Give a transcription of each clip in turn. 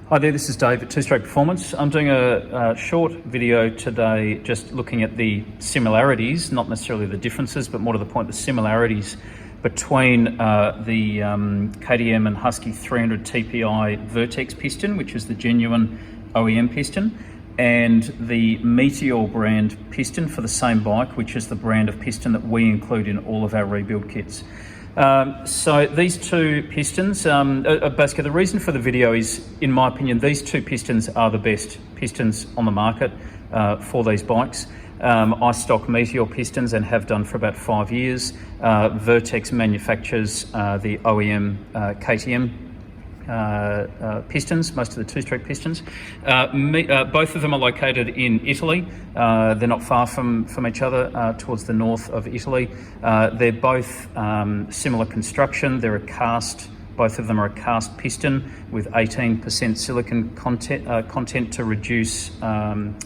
Hi there, this is Dave at Two Stroke Performance. I'm doing a short video today just looking at the similarities, not necessarily the differences, but more to the point, the similarities between the KTM and Husky 300 TPI Vertex piston, which is the genuine OEM piston, and the Meteor brand piston for the same bike, which is the brand of piston that we include in all of our rebuild kits. So these two pistons, basically the reason for the video is, in my opinion, these two pistons are the best pistons on the market for these bikes. I stock Meteor pistons and have done for about 5 years. Vertex manufactures the OEM KTM pistons, most of the two-stroke pistons. Both of them are located in Italy. They're not far from each other, towards the north of Italy. They're both similar construction. They're a cast. Both of them are a cast piston with 18% silicon content to reduce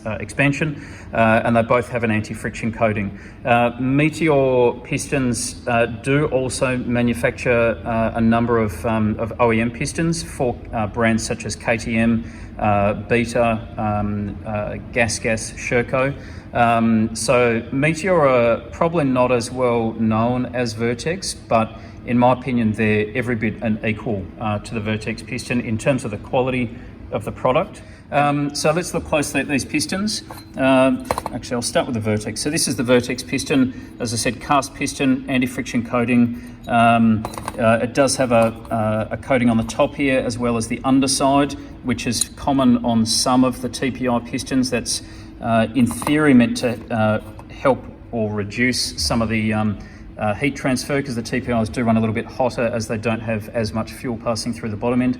expansion, and they both have an anti-friction coating. Meteor pistons do also manufacture a number of OEM pistons for brands such as KTM, Beta, Gas, Sherco. So Meteor are probably not as well known as Vertex, but in my opinion, they're every bit an equal to the Vertex piston in terms of the quality of the product. So let's look closely at these pistons. Actually, I'll start with the Vertex. So this is the Vertex piston. As I said, cast piston, anti-friction coating. It does have a coating on the top here, as well as the underside, which is common on some of the TPI pistons. That's in theory meant to help or reduce some of the heat transfer, because the TPIs do run a little bit hotter as they don't have as much fuel passing through the bottom end.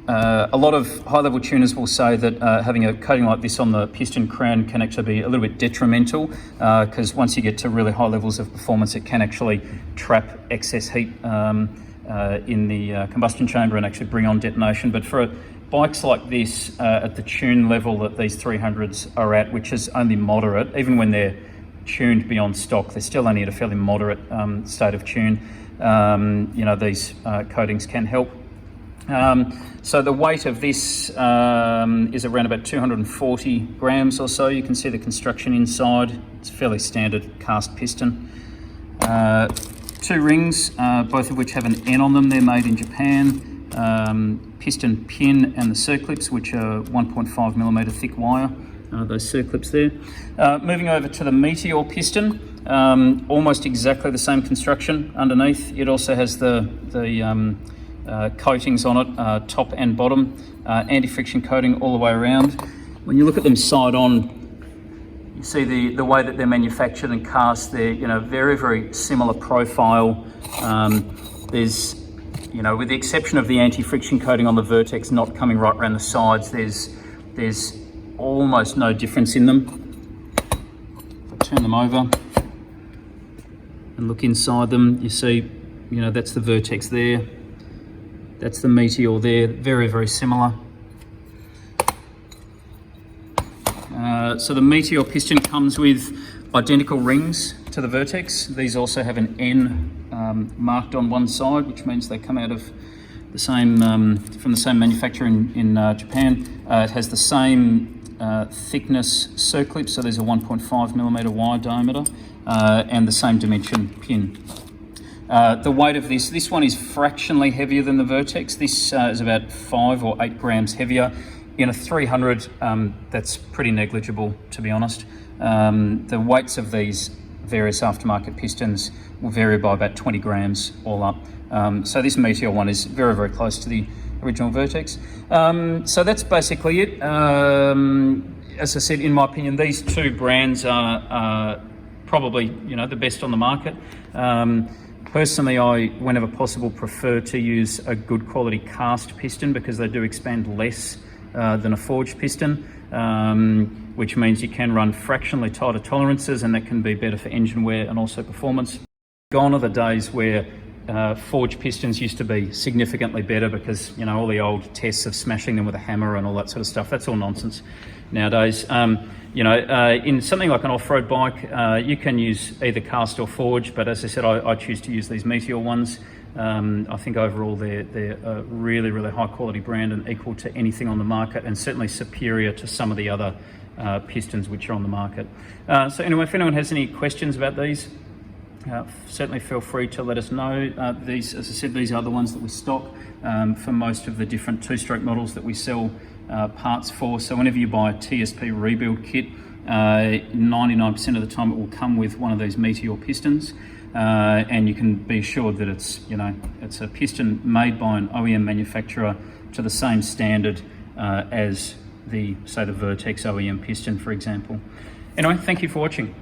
A lot of high-level tuners will say that having a coating like this on the piston crown can actually be a little bit detrimental, because once you get to really high levels of performance, it can actually trap excess heat in the combustion chamber and actually bring on detonation. But for bikes like this, at the tune level that these 300s are at, which is only moderate, even when they're tuned beyond stock, they're still only at a fairly moderate state of tune. These coatings can help. So the weight of this is around about 240 grams or so. You can see the construction inside. It's a fairly standard cast piston. Two rings, both of which have an N on them. They're made in Japan. Piston pin and the circlips, which are 1.5 millimeter thick wire. Those circlips there. Moving over to the Meteor piston, almost exactly the same construction underneath. It also has the coatings on it, top and bottom, anti-friction coating all the way around. When you look at them side on, you see the way that they're manufactured and cast. They're very, very similar profile. There's, with the exception of the anti-friction coating on the Vertex not coming right around the sides, there's almost no difference in them. If I turn them over and look inside them, you see, that's the Vertex there. That's the Meteor there, very, very similar. So the Meteor piston comes with identical rings to the Vertex. These also have an N marked on one side, which means they come out of the same, from the same manufacturer in Japan. It has the same thickness circlip, so there's a 1.5 millimeter wire diameter, and the same dimension pin. The weight of this one is fractionally heavier than the Vertex. This is about 5 or 8 grams heavier. In a 300, that's pretty negligible, to be honest. The weights of these various aftermarket pistons will vary by about 20 grams all up. So this Meteor one is very, very close to the original Vertex. So that's basically it. As I said, in my opinion, these two brands are probably the best on the market. Personally, I, whenever possible, prefer to use a good quality cast piston because they do expand less than a forged piston, which means you can run fractionally tighter tolerances, and that can be better for engine wear and also performance. Gone are the days where forged pistons used to be significantly better because, all the old tests of smashing them with a hammer and all that sort of stuff, that's all nonsense nowadays. In something like an off-road bike, you can use either cast or forged, but as I said, I choose to use these Meteor ones. I think overall they're a really, really high quality brand and equal to anything on the market, and certainly superior to some of the other pistons which are on the market. So anyway, if anyone has any questions about these, certainly feel free to let us know. These, as I said, these are the ones that we stock for most of the different two-stroke models that we sell parts for. So whenever you buy a TSP Rebuild Kit, 99% of the time it will come with one of these Meteor pistons, and you can be assured that it's, you know, it's a piston made by an OEM manufacturer to the same standard as the, say, the Vertex OEM piston, for example. Anyway, thank you for watching.